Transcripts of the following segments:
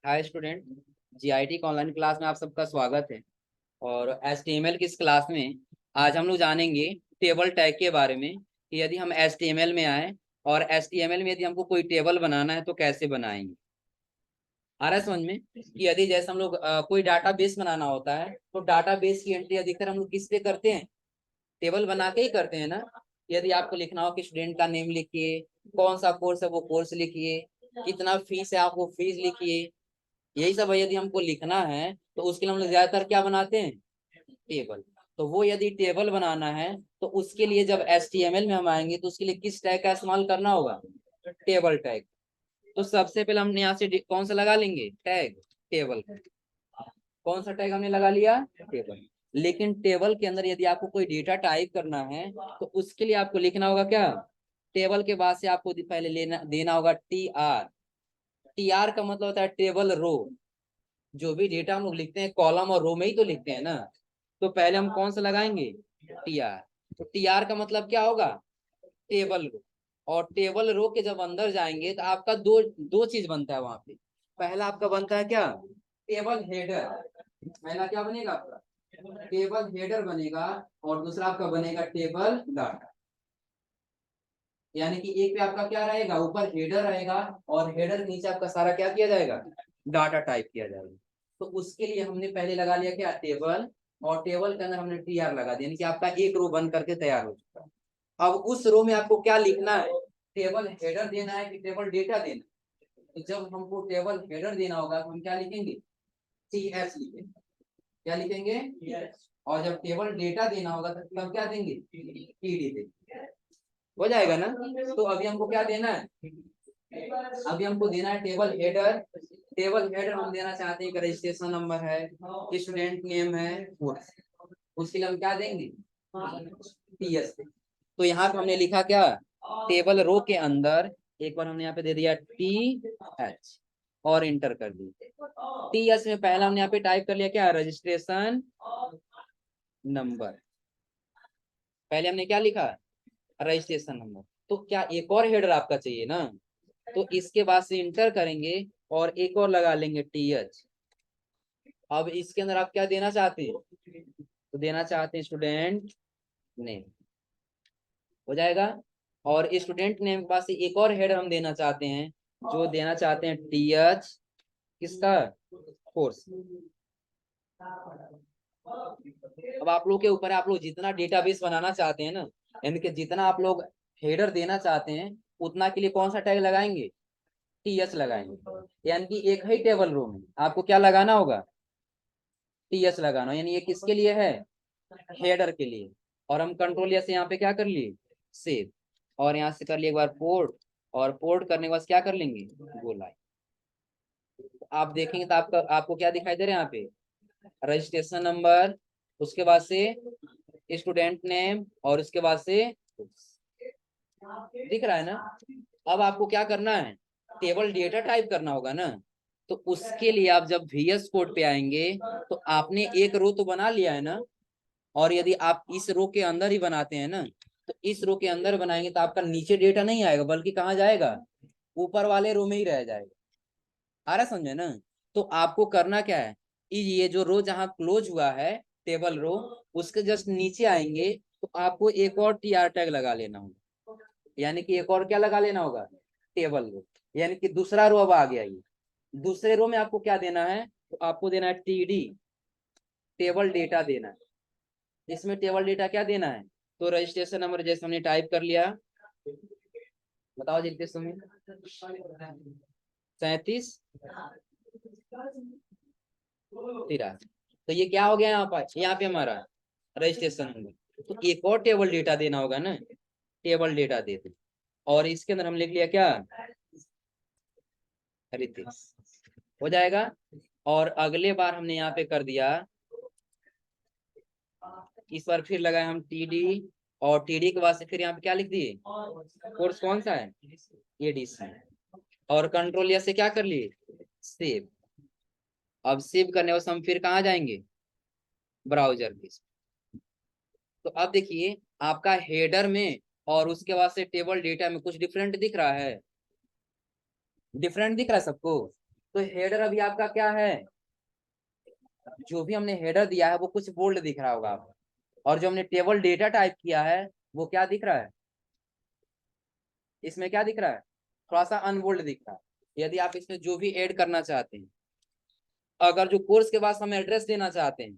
Hi student. GIT का online class में आप सबका स्वागत है। और एचटीएमएल की इस क्लास में आज हम लोग जानेंगे टेबल टैग के बारे में कि यदि हम एचटीएमएल में आए और एचटीएमएल में यदि हमको कोई टेबल बनाना है तो कैसे बनाएंगे। आ रहा है समझ में कि यदि जैसे हम लोग कोई डाटाबेस बनाना होता है तो डाटाबेस की एंट्री अधिकतर हम लोग किस पे करते हैं, टेबल बना के ही करते हैं ना। यदि आपको लिखना हो कि स्टूडेंट का नेम लिखिए, कौन सा कोर्स है वो कोर्स लिखिए, कितना फीस है आप वो फीस लिखिए, यही सब यदि हमको लिखना है तो उसके लिए हम लोग ज्यादातर क्या बनाते हैं, टेबल। तो वो यदि टेबल बनाना है तो उसके लिए जब एचटीएमएल में हम आएंगे तो उसके लिए किस टैग का इस्तेमाल करना होगा, टेबल टैग। तो सबसे पहले हमने यहाँ से कौन सा लगा लेंगे, टैग टेबल। कौन सा टैग हमने लगा लिया, टेबल। लेकिन टेबल के अंदर यदि आपको कोई डेटा टाइप करना है तो उसके लिए आपको लिखना होगा क्या, टेबल के बाद से आपको पहले लेना देना होगा टी आर। टी आर का मतलब होता है टेबल रो। जो भी डेटा हम लोग लिखते हैं कॉलम और रो में ही तो लिखते हैं ना। तो पहले हम कौन सा लगाएंगे, टी आर। तो टी आर का मतलब क्या होगा, टेबल रो। और टेबल रो के जब अंदर जाएंगे तो आपका दो दो चीज बनता है वहां पे। पहला आपका बनता है क्या, टेबल हेडर। पहला क्या बनेगा आपका, टेबल हेडर बनेगा। और दूसरा आपका बनेगा टेबल डाटा। यानी कि एक पे आपका क्या रहेगा, ऊपर हेडर रहेगा और हेडर के नीचे आपका सारा क्या किया जाएगा, डाटा टाइप किया जाएगा। तो उसके लिए हमने पहले लगा लिया क्या, टेबल। और टेबल के अंदर हमने टी आर लगा दिया, यानी कि आपका एक रो बन करके तैयार हो चुका है। अब उस रो में आपको क्या लिखना है, टेबल हेडर देना है कि टेबल डेटा देना है। तो जब हमको टेबल हेडर देना होगा तो हम क्या लिखेंगे, टी एस लिखेंगे। क्या लिखेंगे, और जब टेबल डेटा देना होगा तो तब क्या देंगे, टी डी देंगे। हो जाएगा ना। तो अभी हमको क्या देना है, अभी हमको देना है टेबल हेडर। टेबल हेडर हम देना चाहते हैं कि रजिस्ट्रेशन नंबर है, स्टूडेंट नेम है, कोर्स। उसके लिए हम क्या देंगे, टीएस। तो यहाँ पे हमने लिखा क्या, टेबल रो के अंदर एक बार हमने यहाँ पे दे दिया टी एच और इंटर कर दी। टी एच में पहला हमने यहाँ पे टाइप कर लिया क्या, रजिस्ट्रेशन नंबर। पहले हमने क्या लिखा, रजिस्ट्रेशन नंबर। तो क्या एक और हेडर आपका चाहिए ना, तो इसके बाद से इंटर करेंगे और एक और लगा लेंगे टी एच। अब इसके अंदर आप क्या देना चाहते हैं, तो देना चाहते हैं स्टूडेंट नेम। हो जाएगा। और स्टूडेंट नेम के पास से एक और हेडर हम देना चाहते हैं, जो देना चाहते हैं टी एच किसका, कोर्स। अब आप लोग के ऊपर है, आप लोग जितना डेटाबेस बनाना चाहते हैं ना, यानी कि जितना आप लोग हेडर देना चाहते हैं उतना के लिए कौन सा टैग लगाएंगे, टी एच लगाएंगे। यानी कि एक ही टेबल रो में आपको क्या लगाना होगा, टी एच लगाना। यानी ये किसके लिए है, हेडर के लिए। और हम कंट्रोल से यहाँ पे क्या कर लिए, सेव। और यहाँ से कर लिए एक बार पोर्ट। और पोर्ट करने के बाद क्या कर लेंगे, गो लाइव। आप देखेंगे तो आपका आपको क्या दिखाई दे रहा है यहाँ पे, रजिस्ट्रेशन नंबर, उसके बाद से स्टूडेंट नेम और उसके बाद से दिख रहा है ना। अब आपको क्या करना है, टेबल डेटा टाइप करना होगा ना। तो उसके लिए आप जब VS कोड पे आएंगे तो आपने एक रो तो बना लिया है ना। और यदि आप इस रो के अंदर ही बनाते हैं ना, तो इस रो के अंदर बनाएंगे तो आपका नीचे डेटा नहीं आएगा बल्कि कहाँ जाएगा, ऊपर वाले रो में ही रह जाएगा। आ रहा समझे ना। तो आपको करना क्या है, ये जो रो जहाँ क्लोज हुआ है, टेबल रो, उसके जस्ट नीचे आएंगे तो आपको एक और टी आर टैग लगा लेना होगा। यानी कि एक और क्या लगा लेना होगा, टेबल रो। यानी कि दूसरा रो अब आ गया। ये दूसरे रो में आपको क्या देना है, तो आपको देना है टीडी, टेबल डेटा देना है। इसमें टेबल डेटा क्या देना है, तो रजिस्ट्रेशन नंबर जैसे हमने टाइप कर लिया। बताओ जितने समय, 37 13। तो ये क्या हो गया, यहाँ पे हमारा रजिस्ट्रेशन नंबर। तो एक और टेबल डेटा देना होगा ना, टेबल डेटा दे दे। और इसके अंदर हम लिख लिया क्या, रितेश। हो जाएगा। और अगले बार हमने यहाँ पे कर दिया, इस बार फिर लगाए हम टीडी। और टीडी के बाद से फिर यहाँ पे क्या लिख दिए, कोर्स कौन सा है, एडीसी। और कंट्रोल से क्या कर लिए, सेव। अब सेव करने के बाद हम फिर कहाँ जाएंगे, ब्राउजर पे। तो अब देखिए आपका हेडर में और उसके बाद से टेबल डेटा में कुछ डिफरेंट दिख रहा है, डिफरेंट दिख रहा है सबको। तो हेडर अभी आपका क्या है, जो भी हमने हेडर दिया है वो कुछ बोल्ड दिख रहा होगा आपको, और जो हमने टेबल डेटा टाइप किया है वो क्या दिख रहा है, इसमें क्या दिख रहा है, थोड़ा सा अनबोल्ड दिख रहा है। यदि आप इसमें जो भी ऐड करना चाहते हैं, अगर जो कोर्स के बाद हम एड्रेस देना चाहते हैं,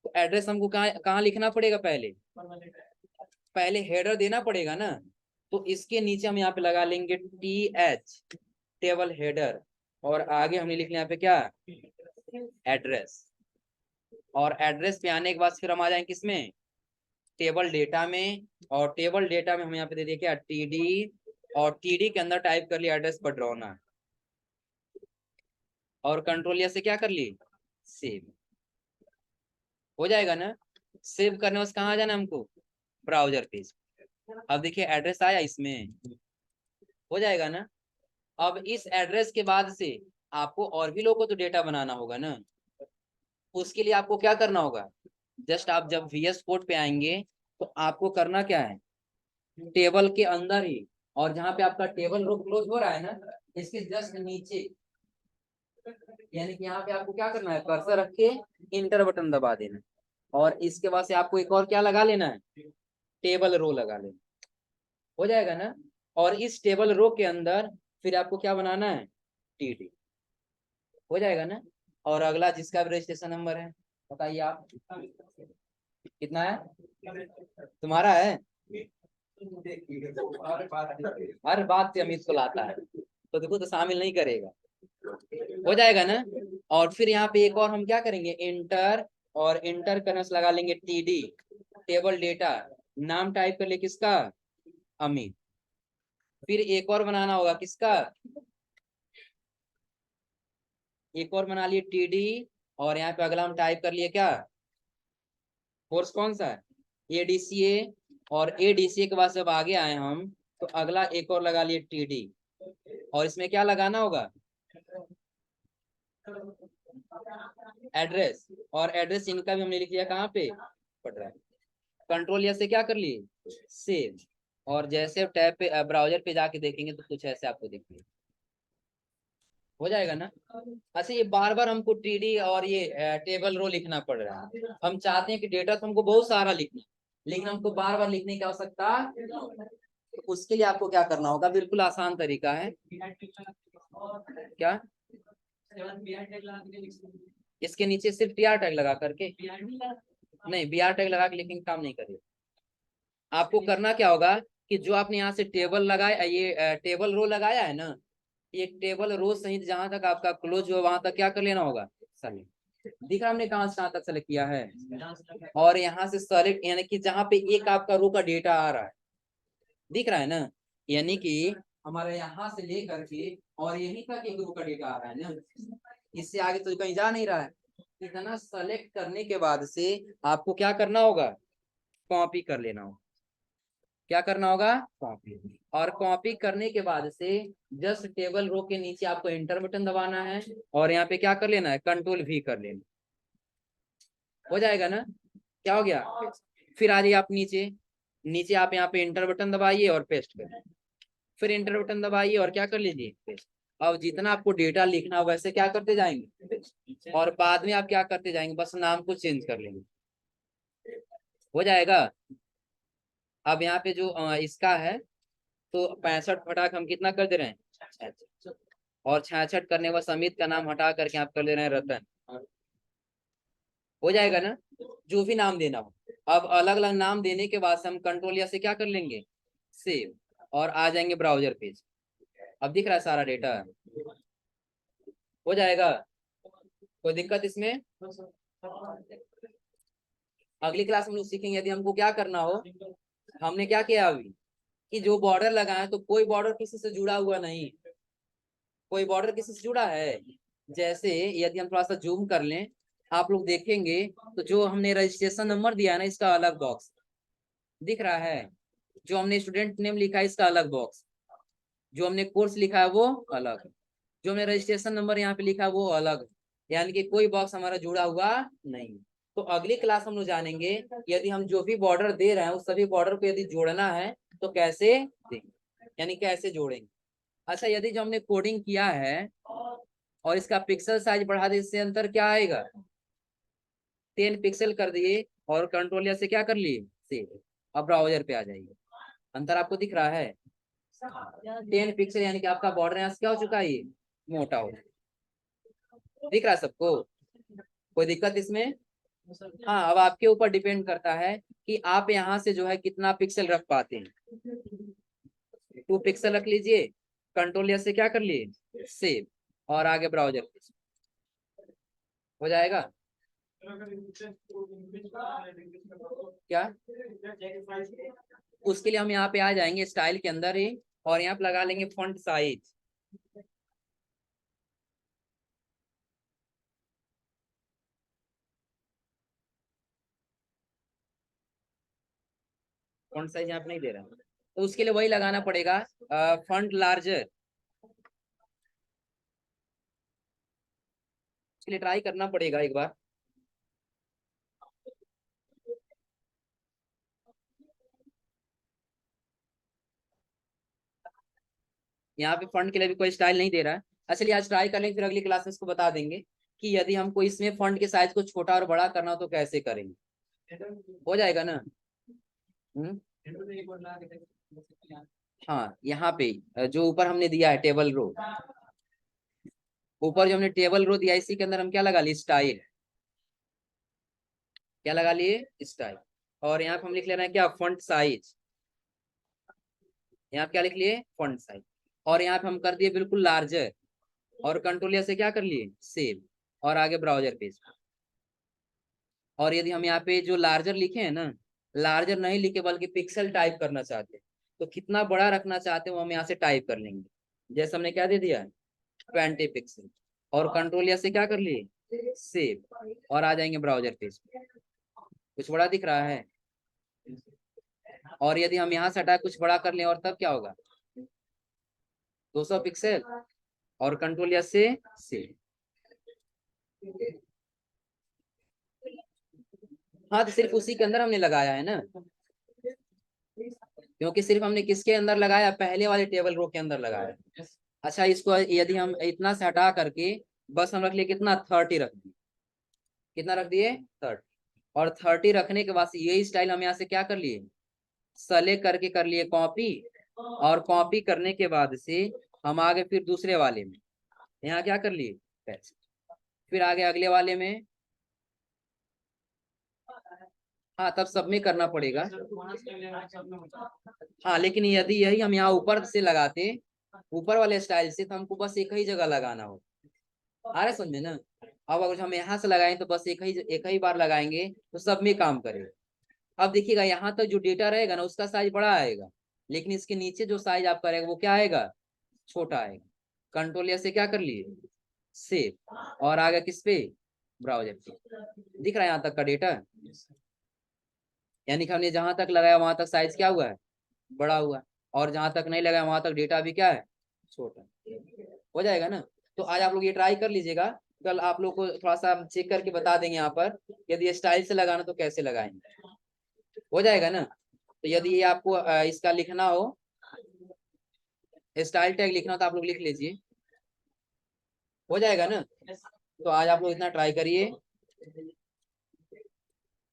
तो एड्रेस हमको कहाँ कहाँ लिखना पड़ेगा, पहले पहले हेडर देना पड़ेगा ना। तो इसके नीचे हम यहाँ पे लगा लेंगे TH, टेबल हेडर, और आगे हमने लिख लिया यहाँ पे क्या, एड्रेस। और एड्रेस पे आने के बाद फिर हम आ जाएंगे किसमें, टेबल डेटा में। और टेबल डेटा में हम यहाँ पे दे दिए क्या, TD, और TD के अंदर टाइप कर लिया एड्रेस पडरौना, और कंट्रोल से क्या कर ली, सेव। हो जाएगा ना। सेव करने वास्ते कहाँ जाना हमको, ब्राउजर पेज। अब देखिए एड्रेस आया इसमें, हो जाएगा ना। अब इस एड्रेस के बाद से आपको और भी लोगों को तो डेटा बनाना होगा ना। उसके लिए आपको क्या करना होगा, जस्ट आप जब VS कोड पे आएंगे तो आपको करना क्या है, टेबल के अंदर ही, और जहां पे आपका टेबल रो क्लोज हो रहा है ना, इसके जस्ट नीचे, यानी कि यहाँ पे आपको क्या करना है, कर्सर रख के इंटर बटन दबा देना, और इसके बाद से आपको एक और क्या लगा लेना है, टेबल रो लगा लेना। हो जाएगा ना। और इस टेबल रो के अंदर फिर आपको क्या बनाना है, TD। हो जाएगा ना। और अगला जिसका भी रजिस्ट्रेशन नंबर है, बताइए आप, कितना है तुम्हारा है, हर बात से अमित को लाता है, तो देखो तो शामिल नहीं करेगा। हो जाएगा ना। और फिर यहाँ पे एक और हम क्या करेंगे, इंटर, और इंटर करने से लगा लेंगे TD, टेबल डेटा, नाम टाइप कर ले किसका, अमित। फिर एक और बनाना होगा किसका, एक और बना लिए TD, और यहाँ पे अगला हम टाइप कर लिए क्या, कोर्स कौन सा है, ADCA। और ADCA के बाद जब आगे आए हम, तो अगला एक और लगा लिए TD, और इसमें क्या लगाना होगा, एड्रेस। और एड्रेस इनका भी हमने लिख लिया कहाँ पे, पढ़ रहा है, कंट्रोल या से क्या कर लिए, सेव। और जैसे टैब पे ब्राउजर पे जाके देखेंगे तो कुछ ऐसे आपको दिखेगा। हो जाएगा ना। अच्छा ये बार बार हमको TD और ये टेबल रो लिखना पड़ रहा है, हम चाहते हैं कि डेटा तो हमको बहुत सारा लिखना, लेकिन हमको बार बार लिखने की आवश्यकता, तो उसके लिए आपको क्या करना होगा, बिल्कुल आसान तरीका है। क्या, इसके नीचे सिर्फ TR टैग लगा करके, नहीं BR टैग लगा के लिखने का काम नहीं करेगा। आपको करना क्या होगा कि जो आपने यहाँ से टेबल लगाया, ये टेबल रो लगाया है ना, ये टेबल रो सहित जहां तक आपका क्लोज हो वहां तक क्या कर लेना होगा, सेलेक्ट। दिख रहा हमने कहाँ से कहाँ तक सेलेक्ट किया है, और यहाँ से सेलेक्ट, यानी कि जहां पे एक आपका रो का डेटा आ रहा है, दिख रहा है ना, यानी कि हमारे यहाँ से लेकर के और यहीं तक एक रो का डेटा आ रहा है ना, इससे आगे तो कहीं जा नहीं रहा है। इतना सेलेक्ट करने के बाद से आपको क्या करना होगा, कॉपी कर लेना होगा। क्या करना होगा, कॉपी। और कॉपी करने के बाद से जस्ट टेबल रो के नीचे आपको इंटर बटन दबाना है, और यहाँ पे क्या कर लेना है, कंट्रोल V कर लेना। हो जाएगा ना। क्या हो गया, फिर आ जाइए आप नीचे, नीचे आप यहाँ पे इंटर बटन दबाइए और पेस्ट करिए, फिर इंटर बटन दबाइए और क्या कर लीजिए, पेस्ट। अब जितना आपको डेटा लिखना होगा वैसे क्या करते जाएंगे, और बाद में आप क्या करते जाएंगे, बस नाम को चेंज कर लेंगे। हो जाएगा। अब यहाँ पे जो इसका है, तो 65 फटाक हम कितना कर दे रहे हैं, 66। और 66 करने के बाद समित का नाम हटा करके आप कर दे रहे हैं रतन। हो जाएगा ना, जो भी नाम देना हो। अब अलग अलग नाम देने के बाद हम कंट्रोल या से क्या कर लेंगे, सेव, और आ जाएंगे ब्राउजर पेज। अब दिख रहा है सारा डेटा, हो जाएगा, कोई दिक्कत इसमें। अगली क्लास में लोग सीखेंगे यदि हमको क्या करना हो, हमने क्या किया अभी, कि जो बॉर्डर लगाए तो कोई बॉर्डर किसी से जुड़ा हुआ नहीं, कोई बॉर्डर किसी से जुड़ा है। जैसे यदि हम थोड़ा सा जूम कर लें, आप लोग देखेंगे तो जो हमने रजिस्ट्रेशन नंबर दिया है ना, इसका अलग बॉक्स दिख रहा है, जो हमने स्टूडेंट नेम लिखा है इसका अलग बॉक्स, जो हमने कोर्स लिखा है वो अलग, जो हमने रजिस्ट्रेशन नंबर यहाँ पे लिखा है वो अलग, यानी कि कोई बॉक्स हमारा जुड़ा हुआ नहीं। तो अगली क्लास हम लोग जानेंगे यदि हम जो भी बॉर्डर दे रहे हैं उस सभी बॉर्डर को यदि जोड़ना है तो कैसे देंगे, यानी कैसे जोड़ेंगे। अच्छा यदि जो हमने कोडिंग किया है और इसका पिक्सल साइज बढ़ा दे, इससे अंतर क्या आएगा, 10 पिक्सल कर दिए और कंट्रोल से क्या कर लिए, सेव। अब ब्राउजर पे आ जाइए, अंतर आपको दिख रहा है, 10 पिक्सल, यानी कि आपका बॉर्डर यहाँ से क्या हो चुका है, ये मोटा हो, दिख रहा है सबको, कोई दिक्कत इसमें। हाँ, अब आपके ऊपर डिपेंड करता है कि आप यहाँ से जो है कितना पिक्सल रख पाते हैं। 2 पिक्सल रख लीजिए, कंट्रोल से क्या कर लिए, सेव, और आगे ब्राउजर हो जाएगा। क्या, उसके लिए हम यहाँ पे आ जाएंगे स्टाइल के अंदर ही, और यहाँ पे लगा लेंगे फॉन्ट साइज। फॉन्ट साइज यहाँ पे नहीं दे रहा, तो उसके लिए वही लगाना पड़ेगा, फॉन्ट लार्जर। उसके लिए ट्राई करना पड़ेगा एक बार। यहाँ पे फंड के लिए भी कोई स्टाइल नहीं दे रहा है। अच्छा, चलिए आज ट्राई कर लेंगे, फिर अगली क्लास में इसको बता देंगे कि यदि हमको इसमें फंड के साइज को छोटा और बड़ा करना हो तो कैसे करेंगे, हो जाएगा ना। हम्म। हाँ, यहाँ पे जो ऊपर हमने दिया है टेबल रो, ऊपर जो हमने टेबल रो दिया इसी के अंदर हम क्या लगा लिए, स्टाइल, क्या लगा लिए, स्टाइल। और यहाँ पे हम लिख ले रहे हैं क्या, फॉन्ट साइज, यहाँ पे क्या लिख लिए, फॉन्ट साइज। और यहाँ पे हम कर दिए बिल्कुल लार्जर, और कंट्रोल से क्या कर लिए, सेव, और आगे ब्राउजर पेज। और यदि हम यहाँ पे जो लार्जर लिखे हैं ना, लार्जर नहीं लिखे बल्कि पिक्सल टाइप करना चाहते हैं, तो कितना बड़ा रखना चाहते हैं वो हम यहाँ से टाइप कर लेंगे। जैसे हमने क्या दे दिया, 20 पिक्सल, और कंट्रोल से क्या कर लिए, सेव, और आ जाएंगे ब्राउजर पेज। कुछ बड़ा दिख रहा है। और यदि हम यहाँ से हटा कुछ बड़ा कर लें और तब क्या होगा, 200 पिक्सल, और कंट्रोल से सेव। हाँ, तो सिर्फ उसी के अंदर हमने लगाया है ना, क्योंकि सिर्फ हमने किसके अंदर लगाया, पहले वाले टेबल रो के अंदर लगाया। अच्छा, इसको यदि हम इतना से हटा करके बस हम रख लिए कितना, 30 रख दिए, कितना रख दिए, 30। और 30 रखने के बाद यही स्टाइल हम यहाँ से क्या कर लिए, सेलेक्ट करके कर लिए कॉपी, और कॉपी करने के बाद से हम आगे फिर दूसरे वाले में यहाँ क्या कर लिए, पेस्ट, फिर आगे अगले वाले में। हाँ, तब सबमिट करना पड़ेगा। हाँ, लेकिन यदि यही हम यहाँ ऊपर से लगाते, ऊपर वाले स्टाइल से, तो हमको बस एक ही जगह लगाना हो, आ रहा है समझ में ना। अब अगर हम यहाँ से लगाएं तो बस एक ही बार लगाएंगे तो सब में काम करेगा। अब देखिएगा यहाँ तक जो डेटा रहेगा ना उसका साइज बड़ा आएगा, लेकिन इसके नीचे जो साइज आपका रहेगा वो क्या आएगा, छोटा आएगा। कंट्रोल से क्या कर लिए, सेव, और आगे किस पे, ब्राउजर पे। दिख रहा है यहाँ तक का डेटा, यानी कि हमने जहां तक लगाया वहां तक साइज क्या हुआ है, बड़ा हुआ, और जहां तक नहीं लगाया वहां तक डेटा भी क्या है, छोटा। हो जाएगा ना। तो आज आप लोग ये ट्राई कर लीजिएगा, कल आप लोग को थोड़ा सा हम चेक करके बता देंगे यहाँ पर, यदि स्टाइल से लगाना तो कैसे लगाएंगे, हो जाएगा ना। तो यदि ये आपको इसका लिखना हो, स्टाइल टैग लिखना हो तो आप लोग लिख लीजिए, हो जाएगा ना। तो आज आप लोग इतना ट्राई करिए,